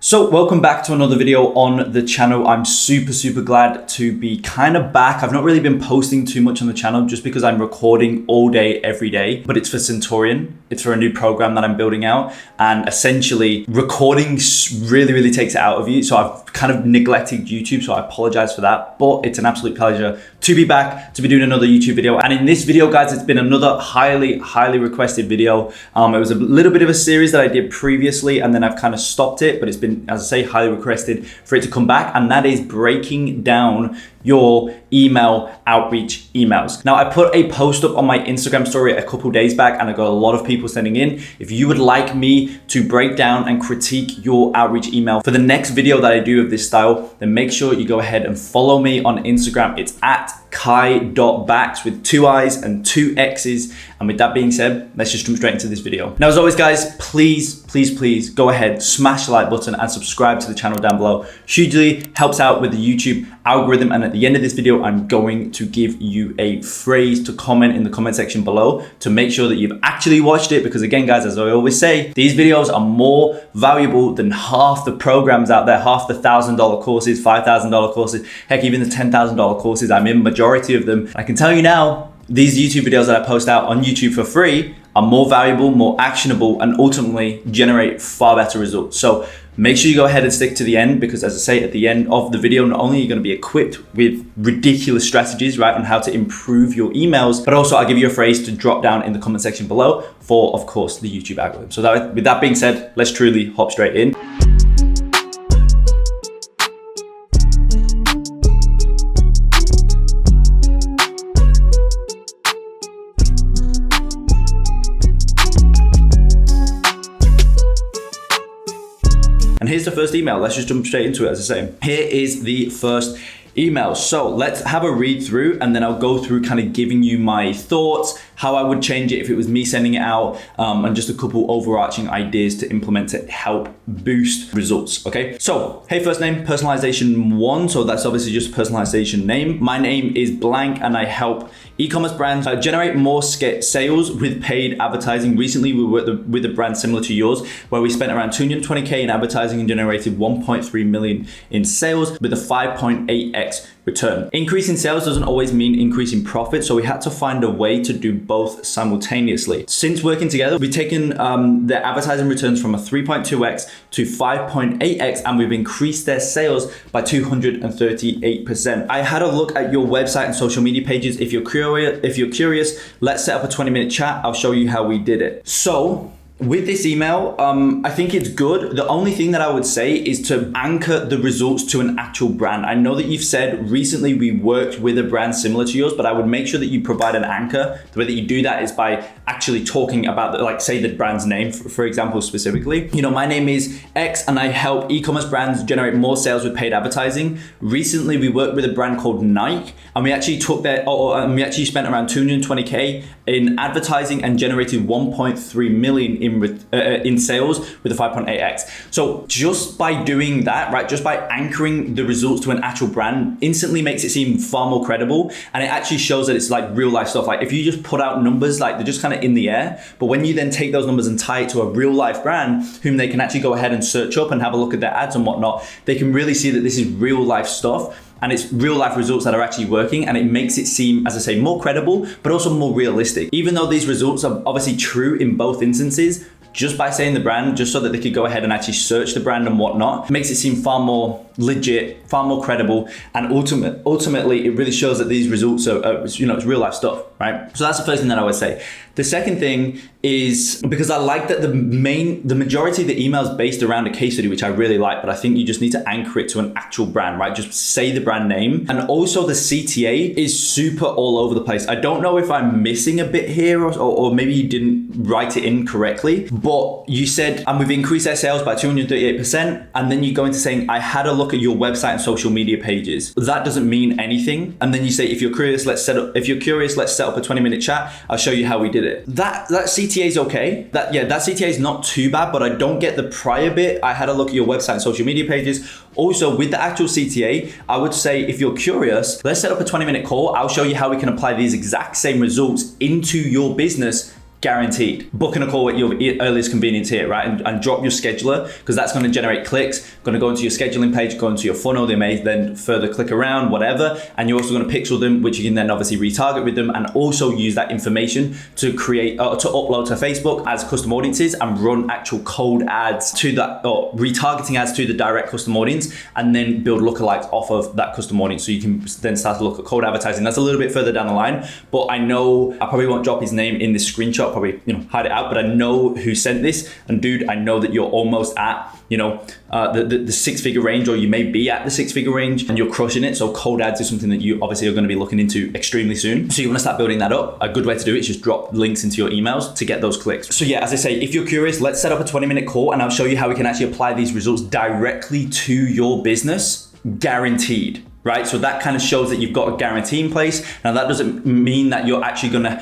So welcome back to another video on the channel. I'm super glad to be kind of back. I've not really been posting too much on the channel just because I'm recording all day, every day, but it's for Centurion. It's for a new program that I'm building out, and essentially recording really takes it out of you. So I've kind of neglected YouTube, so I apologize for that, but it's an absolute pleasure to be back, to be doing another YouTube video. And in this video, guys, it's been another highly requested video. It was a little bit of a series that I did previously, and then I've kind of stopped it, but it's been, as I say, highly requested for it to come back, and that is breaking down your email outreach emails. Now, I put a post up on my Instagram story a couple days back, and I got a lot of people sending in. If you would like me to break down and critique your outreach email for the next video that I do of this style, then make sure you go ahead and follow me on Instagram. It's at kai.backs with 2 I's and 2 X's. And with that being said, let's just jump straight into this video. Now, as always, guys, please go ahead, smash the like button and subscribe to the channel down below. Hugely helps out with the YouTube algorithm. And at the end of this video, I'm going to give you a phrase to comment in the comment section below to make sure that you've actually watched it. Because again, guys, as I always say, these videos are more valuable than half the programs out there, half the $1,000 courses, $5,000 courses, heck, even the $10,000 courses. I'm in majority of them. I can tell you now, these YouTube videos that I post out on YouTube for free are more valuable, more actionable, and ultimately generate far better results. So make sure you go ahead and stick to the end, because as I say, at the end of the video, not only are you going to be equipped with ridiculous strategies, right, on how to improve your emails, but also I'll give you a phrase to drop down in the comment section below for, of course, the YouTube algorithm. So with that being said, let's truly hop straight in. And here's the first email. Let's just jump straight into it, as I say. Here is the first email. So let's have a read through, and then I'll go through kind of giving you my thoughts, how I would change it if it was me sending it out, and just a couple overarching ideas to implement to help boost results, okay? So, hey, first name, personalization 1. So that's obviously just a personalization name. My name is blank, and I help e-commerce brands generate more sales with paid advertising. Recently, we worked with a brand similar to yours, where we spent around 220K in advertising and generated 1.3 million in sales with a 5.8x return. Increase in sales doesn't always mean increase in profit, so we had to find a way to do both simultaneously. Since working together, we've taken the advertising returns from a 3.2x to 5.8x, and we've increased their sales by 238%. I had a look at your website and social media pages. If you're curious, let's set up a 20-minute chat. I'll show you how we did it. So, with this email, I think it's good. The only thing that I would say is to anchor the results to an actual brand. I know that you've said recently we worked with a brand similar to yours, but I would make sure that you provide an anchor. The way that you do that is by actually talking about, like, say the brand's name, for example, specifically. You know, my name is X, and I help e-commerce brands generate more sales with paid advertising. Recently, we worked with a brand called Nike, and we actually we actually spent around 220K in advertising and generated 1.3 million in sales with a 5.8x. So just by doing that, right, just by anchoring the results to an actual brand instantly makes it seem far more credible, and it actually shows that it's like real life stuff. Like if you just put out numbers, like they're just kind of in the air, but when you then take those numbers and tie it to a real life brand whom they can actually go ahead and search up and have a look at their ads and whatnot, they can really see that this is real life stuff. And it's real life results that are actually working, and it makes it seem, as I say, more credible, but also more realistic. Even though these results are obviously true in both instances, just by saying the brand, just so that they could go ahead and actually search the brand and whatnot, makes it seem far more legit, far more credible, and ultimately it really shows that these results are you know, it's real life stuff, right? So that's the first thing that I would say. The second thing is, because I like that the majority of the email is based around a case study, which I really like, but I think you just need to anchor it to an actual brand, right? Just say the brand name. And also the CTA is super all over the place. I don't know if I'm missing a bit here, or maybe you didn't write it in correctly, but you said, and we've increased our sales by 238%, and then you go into saying, I had a look at your website and social media pages. That doesn't mean anything. And then you say, if you're curious, let's set up a 20-minute chat. I'll show you how we did it. That CTA is okay. That CTA is not too bad, but I don't get the prior bit. I had a look at your website and social media pages. Also, with the actual CTA, I would say, if you're curious, let's set up a 20-minute call. I'll show you how we can apply these exact same results into your business. Guaranteed. Booking a call at your earliest convenience here, right? And drop your scheduler, because that's going to generate clicks, going to go into your scheduling page, go into your funnel. They may then further click around, whatever. And you're also going to pixel them, which you can then obviously retarget with them, and also use that information to create, to upload to Facebook as custom audiences and run actual cold ads to that, or retargeting ads to the direct custom audience, and then build lookalikes off of that custom audience. So you can then start to look at cold advertising. That's a little bit further down the line, but I know I probably won't drop his name in this screenshot, probably, hide it out, but I know who sent this. And dude, I know that you're almost at, the six-figure range, or you may be at the six-figure range, and you're crushing it. So cold ads is something that you obviously are going to be looking into extremely soon. So you want to start building that up. A good way to do it is just drop links into your emails to get those clicks. So yeah, as I say, if you're curious, let's set up a 20-minute call and I'll show you how we can actually apply these results directly to your business, guaranteed. Right? So that kind of shows that you've got a guarantee in place. Now that doesn't mean that you're actually gonna,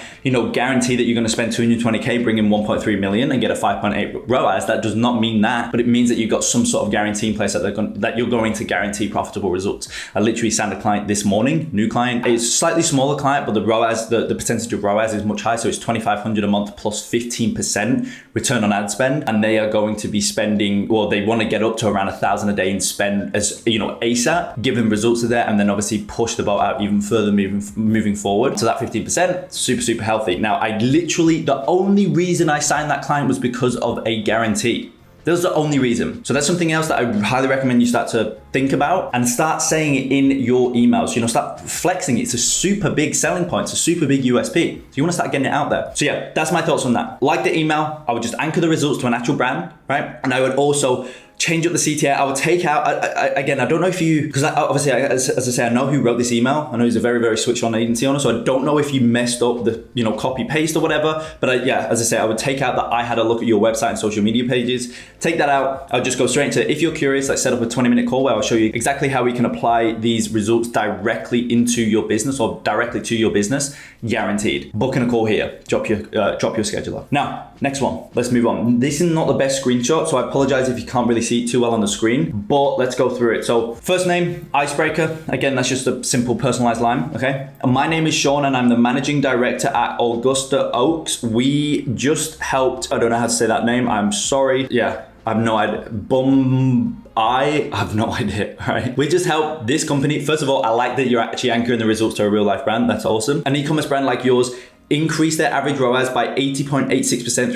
guarantee that you're gonna spend 220K, bring in 1.3 million and get a 5.8 ROAS. That does not mean that, but it means that you've got some sort of guarantee in place that you're going to guarantee profitable results. I literally signed a client this morning, new client. It's a slightly smaller client, but the ROAS, the percentage of ROAS is much higher. So it's 2,500 a month plus 15% return on ad spend. And they are going to be spending, well, they want to get up to around 1,000 a day and spend as, ASAP, given results of there, and then obviously push the boat out even further moving forward. So that 15%, super healthy. Now, the only reason I signed that client was because of a guarantee. That was the only reason. So that's something else that I highly recommend you start to think about and start saying it in your emails. Start flexing it. It's a super big selling point. It's a super big USP. So you want to start getting it out there. So yeah, that's my thoughts on that. Like the email, I would just anchor the results to an actual brand, right? And I would also change up the CTA. I would take out, I don't know if you, because obviously, as I say, I know who wrote this email. I know he's a very, very switched on agency owner. So I don't know if you messed up the, copy paste or whatever. But as I say, I would take out that I had a look at your website and social media pages. Take that out. I'll just go straight into, if you're curious, let's set up a 20-minute call where I'll show you exactly how we can apply these results directly into your business or directly to your business, guaranteed. Booking a call here. Drop your scheduler. Now, next one. Let's move on. This is not the best screenshot, so I apologize if you can't really see it too well on the screen, but let's go through it. So first name, Icebreaker. Again, that's just a simple personalized line, okay? And my name is Sean and I'm the managing director at Augusta Oaks. We just helped, I don't know how to say that name. I'm sorry. Yeah, I have no idea. I have no idea, right? We just helped this company. First of all, I like that you're actually anchoring the results to a real life brand. That's awesome. An e-commerce brand like yours increase their average ROAS by 80.86%,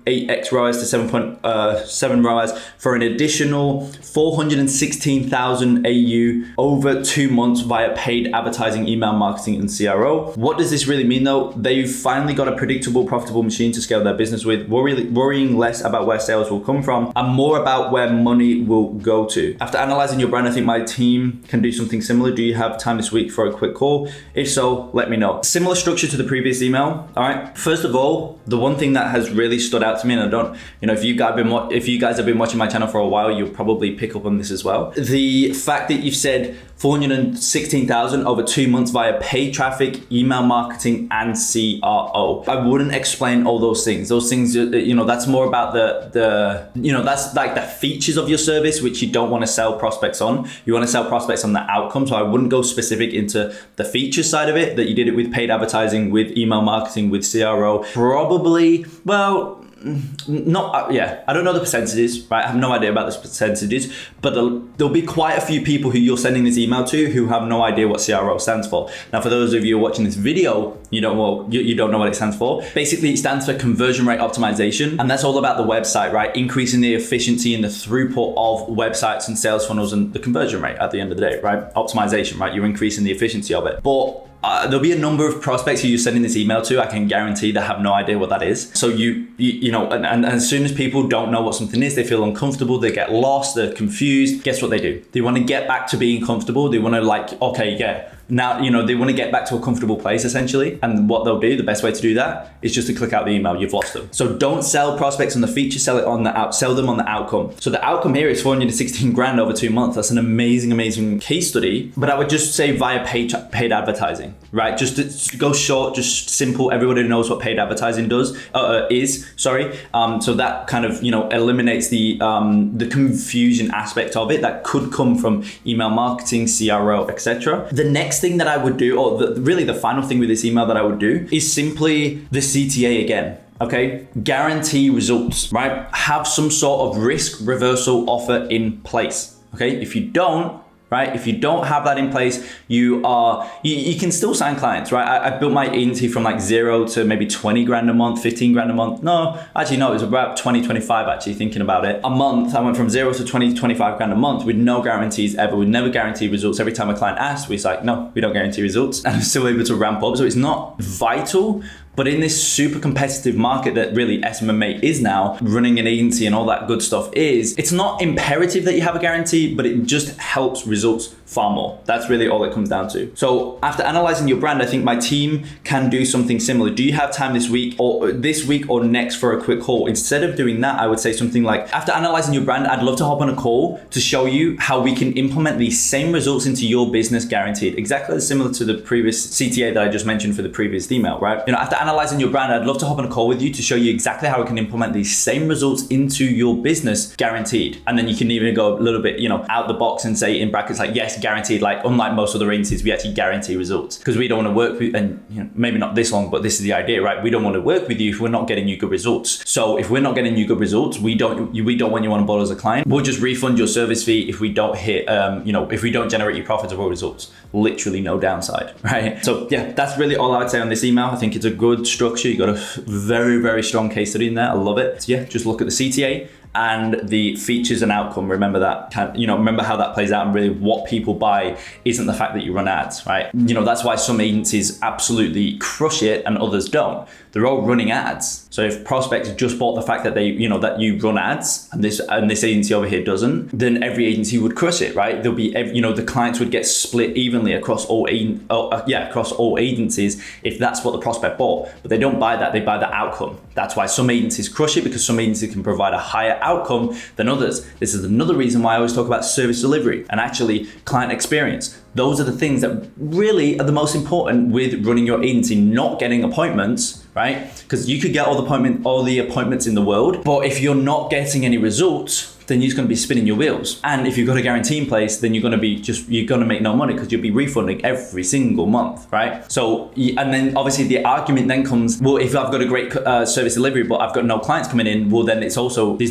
3.8x ROAS to 7.7 ROAS for an additional 416,000 AU over 2 months via paid advertising, email marketing, and CRO. What does this really mean though? They've finally got a predictable, profitable machine to scale their business with, worrying less about where sales will come from and more about where money will go to. After analyzing your brand, I think my team can do something similar. Do you have time this week for a quick call? If so, let me know. Similar structure to the previous email. All right. First of all, the one thing that has really stood out to me, and I don't, if you guys have been watching my channel for a while, you'll probably pick up on this as well. The fact that you've said 416,000 over 2 months via paid traffic, email marketing, and CRO. I wouldn't explain all those things. Those things, that's more about that's like the features of your service, which you don't want to sell prospects on. You want to sell prospects on the outcome. So I wouldn't go specific into the feature side of it, that you did it with paid advertising, with email marketing, with CRO. Probably, well, I don't know the percentages, right? I have no idea about the percentages, but there'll be quite a few people who you're sending this email to who have no idea what CRO stands for. Now, for those of you watching this video, you don't know what it stands for. Basically, it stands for conversion rate optimization, and that's all about the website, right? Increasing the efficiency and the throughput of websites and sales funnels and the conversion rate at the end of the day, right? Optimization, right? You're increasing the efficiency of it. But there'll be a number of prospects who you're sending this email to, I can guarantee they have no idea what that is. So and as soon as people don't know what something is, they feel uncomfortable, they get lost, they're confused. Guess what they do? They want to get back to being comfortable. They want to now, they want to get back to a comfortable place essentially. And what they'll do, the best way to do that is just to click out the email. You've lost them. So don't sell prospects on the feature, sell them on the outcome. So the outcome here is 416 grand over 2 months. That's an amazing case study. But I would just say via paid advertising, right? Just to go short, just simple. Everybody knows what paid advertising is. So that kind of, eliminates the confusion aspect of it that could come from email marketing, CRO, etc. The next thing that I would do, or really the final thing with this email that I would do, is simply the CTA again. okay? Guarantee results, right? Have some sort of risk reversal offer in place, okay? If you don't, right? If you don't have that in place, you can still sign clients, right? I built my agency from like 0 to maybe 20 grand a month, 15 grand a month. No, actually, no, it was about 20, 25 actually thinking about it. A month, I went from 0 to 20, 25 grand a month with no guarantees ever. We never guarantee results. Every time a client asked, we was like, no, we don't guarantee results. And I'm still able to ramp up. So it's not vital, but in this super competitive market that really SMMA is now, running an agency and all that good stuff it's not imperative that you have a guarantee, but it just helps results far more. That's really all it comes down to. So after analyzing your brand, I think my team can do something similar. Do you have time this week or next for a quick call? Instead of doing that, I would say something like, after analyzing your brand, I'd love to hop on a call to show you how we can implement these same results into your business guaranteed. Exactly similar to the previous CTA that I just mentioned for the previous email, right? After analyzing your brand, I'd love to hop on a call with you to show you exactly how we can implement these same results into your business guaranteed. And then you can even go a little bit, out the box and say in brackets like, yes, guaranteed. Like unlike most other agencies, we actually guarantee results because we don't want to work with, and maybe not this long, but this is the idea, right? We don't want to work with you if we're not getting you good results. So if we're not getting you good results, we don't want you on board as a client. We'll just refund your service fee if we don't hit, if we don't generate you profitable results. Literally no downside, right? So yeah, that's really all I would say on this email. I think it's a good structure. You got a very, very strong case study in there. I love it. So yeah, just look at the CTA and the features and outcome. Remember that, remember how that plays out, and really what people buy isn't the fact that you run ads, right? That's why some agencies absolutely crush it and others don't. They're all running ads. So if prospects just bought the fact that that you run ads and this agency over here doesn't, then every agency would crush it, right? There'll be, the clients would get split evenly across all agencies if that's what the prospect bought. But they don't buy that, they buy the outcome. That's why some agencies crush it, because some agencies can provide a higher outcome than others. This is another reason why I always talk about service delivery and actually client experience. Those are the things that really are the most important with running your agency, not getting appointments, right? Because you could get all the appointments in the world, but if you're not getting any results, then you're just going to be spinning your wheels. And if you've got a guarantee in place, then you're going to make no money because you'll be refunding every single month, right? So, and then obviously the argument then comes, well, if I've got a great service delivery, but I've got no clients coming in, well, then there's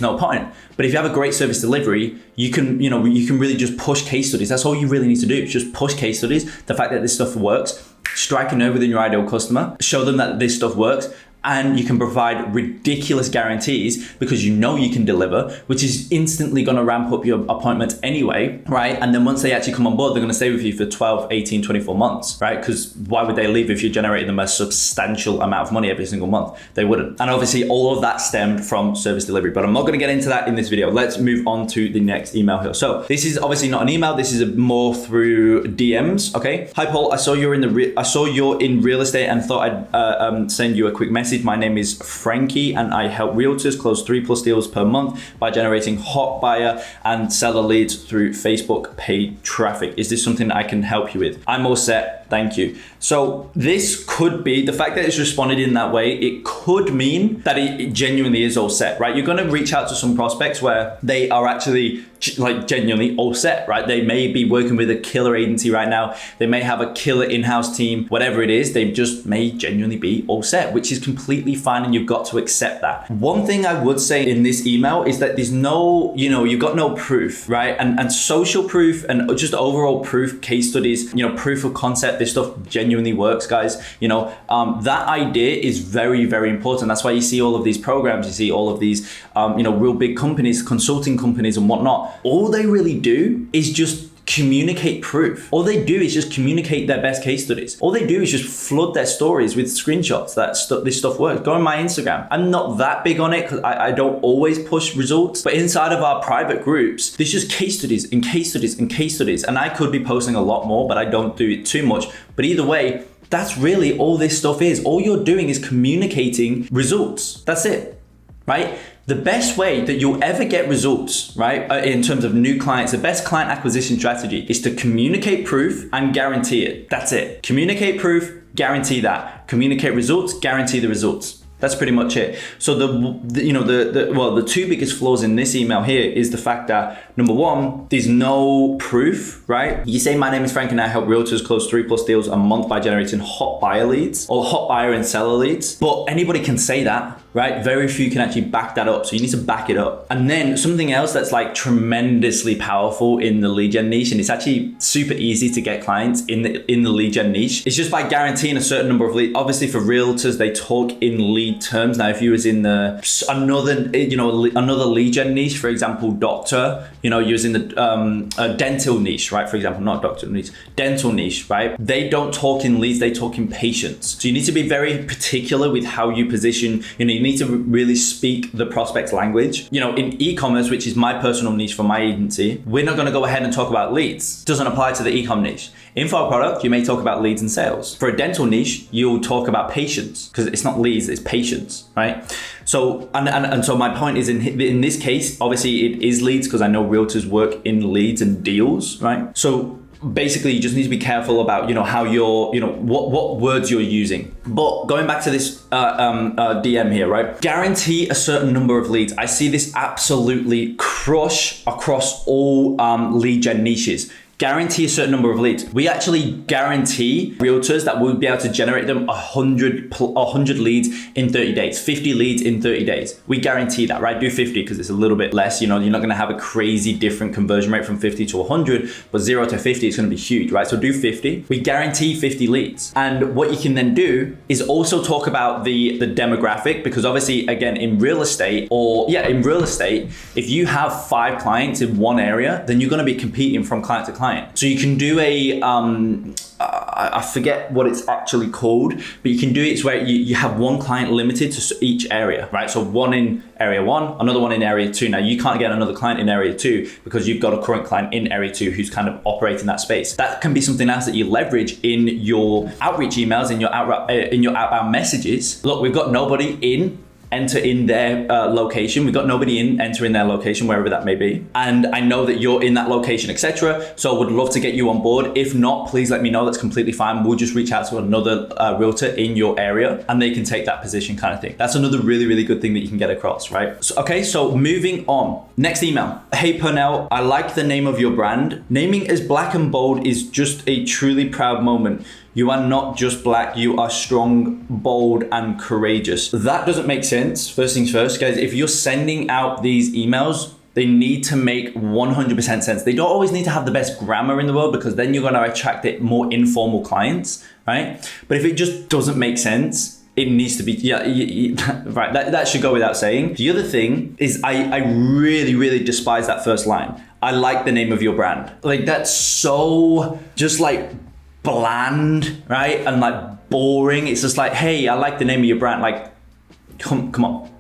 no point. But if you have a great service delivery, you can really just push case studies. That's all you really need to do. Is just push case studies. The fact that this stuff works, strike a nerve within your ideal customer, show them that this stuff works, and you can provide ridiculous guarantees because you can deliver, which is instantly going to ramp up your appointments anyway, right? And then once they actually come on board, they're going to stay with you for 12, 18, 24 months, right? Because why would they leave if you're generating them a substantial amount of money every single month? They wouldn't. And obviously all of that stemmed from service delivery, but I'm not going to get into that in this video. Let's move on to the next email here. So this is obviously not an email. This is more through DMs, okay? Hi, Paul. I saw you're in real estate and thought I'd send you a quick message. My name is Frankie and I help realtors close 3+ deals per month by generating hot buyer and seller leads through Facebook paid traffic. Is this something that I can help you with? I'm all set. Thank you. So this could be, the fact that it's responded in that way, it could mean that it genuinely is all set, right? You're going to reach out to some prospects where they are actually like genuinely all set, right? They may be working with a killer agency right now. They may have a killer in-house team, whatever it is, they just may genuinely be all set, which is completely fine, and you've got to accept that. One thing I would say in this email is that there's no, you've got no proof, right? And social proof and just overall proof, case studies, proof of concept, this stuff genuinely works, guys. That idea is very, very important. That's why you see all of these programs, you see all of these, real big companies, consulting companies and whatnot. All they really do is just communicate proof. All they do is just communicate their best case studies. All they do is just flood their stories with screenshots that this stuff works. Go on my Instagram. I'm not that big on it because I don't always push results, but inside of our private groups, there's just case studies and case studies and case studies. And I could be posting a lot more, but I don't do it too much. But either way, that's really all this stuff is. All you're doing is communicating results. That's it, right? The best way that you'll ever get results, right, in terms of new clients, the best client acquisition strategy is to communicate proof and guarantee it. That's it. Communicate proof, guarantee that. Communicate results, guarantee the results. That's pretty much it. So the two biggest flaws in this email here is the fact that, number one, there's no proof, right? You say, my name is Frank and I help realtors close 3+ deals a month by generating hot buyer leads or hot buyer and seller leads. But anybody can say that. right? Very few can actually back that up. So you need to back it up. And then something else that's like tremendously powerful in the lead gen niche, and it's actually super easy to get clients in the lead gen niche. It's just by guaranteeing a certain number of leads. Obviously for realtors, they talk in lead terms. Now, if you was in another lead gen niche, for example, doctor, you was in the dental niche, right? For example, not doctor niche, dental niche, right? They don't talk in leads, they talk in patients. So you need to be very particular with how you position. You need to really speak the prospect's language. In e-commerce, which is my personal niche for my agency, we're not going to go ahead and talk about leads. Doesn't apply to the e-com niche. Info product, you may talk about leads and sales. For a dental niche, you'll talk about patients, because it's not leads, it's patients, right? So, and so my point is in this case, obviously it is leads, because I know realtors work in leads and deals, right? So basically you just need to be careful about, how you're, what words you're using. But going back to this DM here, right? Guarantee a certain number of leads. I see this absolutely crush across all lead gen niches. Guarantee a certain number of leads. We actually guarantee realtors that we'll be able to generate them 100 leads in 30 days, 50 leads in 30 days. We guarantee that, right? Do 50 because it's a little bit less. You're not going to have a crazy different conversion rate from 50 to 100, but 0 to 50 is going to be huge, right? So do 50. We guarantee 50 leads. And what you can then do is also talk about the demographic, because obviously, again, in real estate, if you have 5 clients in one area, then you're going to be competing from client to client. So you can do I forget what it's actually called, but you can do it where you have one client limited to each area, right? So one in area 1, another one in area 2. Now you can't get another client in area 2 because you've got a current client in area 2 who's kind of operating that space. That can be something else that you leverage in your outreach emails, in your outbound messages. Look, we've got nobody enter in their location. We've got nobody enter in their location, wherever that may be. And I know that you're in that location, etc. So I would love to get you on board. If not, please let me know. That's completely fine. We'll just reach out to another realtor in your area and they can take that position, kind of thing. That's another really, really good thing that you can get across, right? So moving on. Next email. Hey Pernell, I like the name of your brand. Naming as black and bold is just a truly proud moment. You are not just black, you are strong, bold, and courageous. That doesn't make sense. First things first, guys, if you're sending out these emails, they need to make 100% sense. They don't always need to have the best grammar in the world, because then you're gonna attract more informal clients, right? But if it just doesn't make sense, it needs to be, right, that should go without saying. The other thing is I really, really despise that first line. I like the name of your brand. Like, that's so just like bland, right? And like boring. It's just like, hey, I like the name of your brand. Like, come on,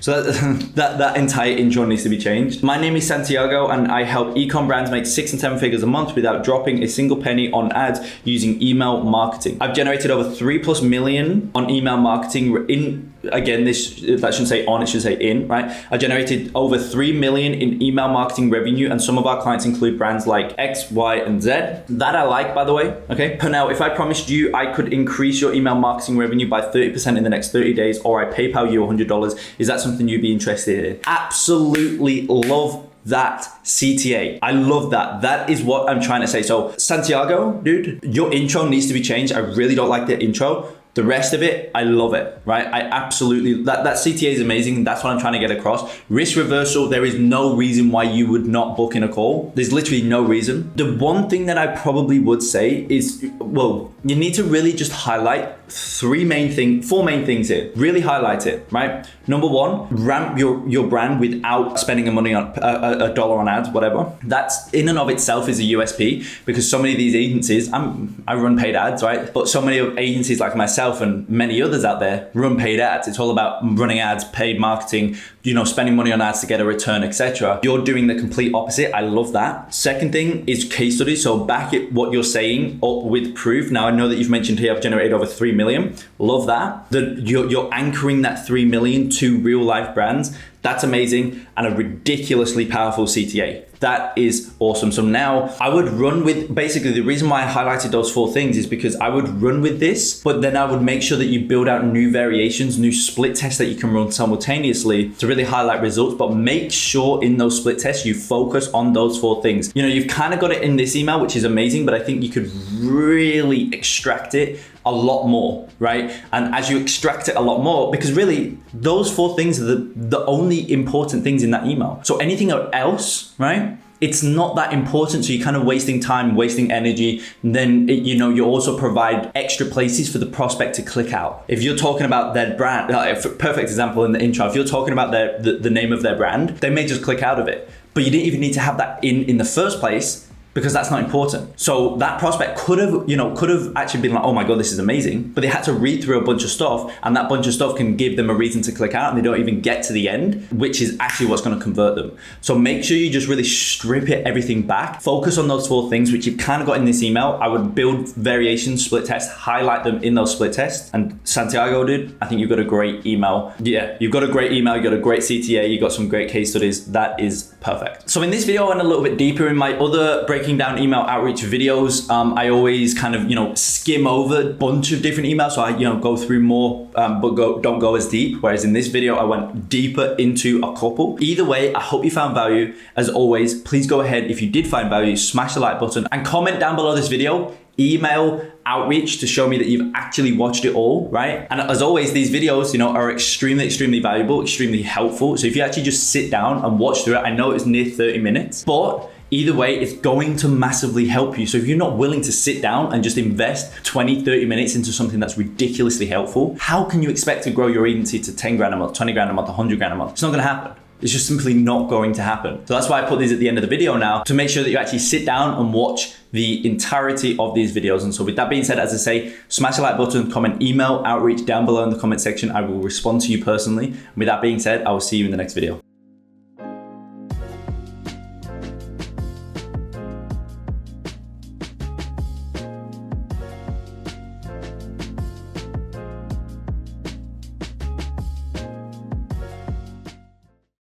So that entire intro needs to be changed. My name is Santiago and I help e-com brands make 6 and 7 figures a month without dropping a single penny on ads using email marketing. I've generated over 3+ million on email marketing again, that shouldn't say on, it should say in, right? I generated over 3 million in email marketing revenue, and some of our clients include brands like X, Y, and Z. That I like, by the way, okay? Now, if I promised you I could increase your email marketing revenue by 30% in the next 30 days, or I PayPal you $100, is that something you'd be interested in? Absolutely love that, CTA. I love that. That is what I'm trying to say. So Santiago, dude, your intro needs to be changed. I really don't like the intro. The rest of it, I love it, right? I absolutely, that CTA is amazing. That's what I'm trying to get across. Risk reversal, there is no reason why you would not book in a call. There's literally no reason. The one thing that I probably would say is, well, you need to really just highlight 4 main things here. Really highlight it, right? Number 1, ramp your brand without spending money on a dollar on ads, whatever. That's in and of itself is a USP, because so many of these agencies, I run paid ads, right? But so many of agencies like myself and many others out there run paid ads. It's all about running ads, paid marketing, spending money on ads to get a return, etc. You're doing the complete opposite. I love that. Second thing is case studies. So back it what you're saying with proof. Now I know that you've mentioned here I've generated over 3 million. Love that. You're anchoring that 3 million to real life brands. That's amazing, and a ridiculously powerful CTA. That is awesome. So now I would run with, basically the reason why I highlighted those 4 things is because I would run with this, but then I would make sure that you build out new variations, new split tests that you can run simultaneously to really highlight results. But make sure in those split tests, you focus on those 4 things. You know, you've kind of got it in this email, which is amazing, but I think you could really extract it a lot more, right? And as you extract it a lot more, because really those 4 things are the only important things in that email. So anything else, right? It's not that important. So you're kind of wasting time, wasting energy. And then, you know, you also provide extra places for the prospect to click out. If you're talking about their brand, perfect example in the intro, if you're talking about the name of their brand, they may just click out of it. But you didn't even need to have that in the first place, because that's not important. So that prospect could have actually been like, oh my God, this is amazing. But they had to read through a bunch of stuff, and that bunch of stuff can give them a reason to click out, and they don't even get to the end, which is actually what's gonna convert them. So make sure you just really strip everything back. Focus on those 4 things, which you've kind of got in this email. I would build variations, split tests, highlight them in those split tests. And Santiago, dude, I think you've got a great email. Yeah, you've got a great email, you've got a great CTA, you've got some great case studies. That is perfect. So in this video, I went a little bit deeper. In my other breaking down email outreach videos, I always kind of, you know, skim over a bunch of different emails. So I, you know, go through more, but don't go as deep. Whereas in this video, I went deeper into a couple. Either way, I hope you found value. As always, please go ahead. If you did find value, smash the like button and comment down below this video. Email outreach to show me that you've actually watched it all, right? And as always, these videos, you know, are extremely valuable, extremely helpful. So if you actually just sit down and watch through it, I know it's near 30 minutes, but either way, it's going to massively help you. So if you're not willing to sit down and just invest 20, 30 minutes into something that's ridiculously helpful, how can you expect to grow your agency to 10 grand a month, 20 grand a month, 100 grand a month? It's not gonna happen. It's just simply not going to happen. So that's why I put these at the end of the video now, to make sure that you actually sit down and watch the entirety of these videos. And so with that being said, as I say, smash the like button, comment email outreach down below in the comment section. I will respond to you personally. And with that being said, I will see you in the next video.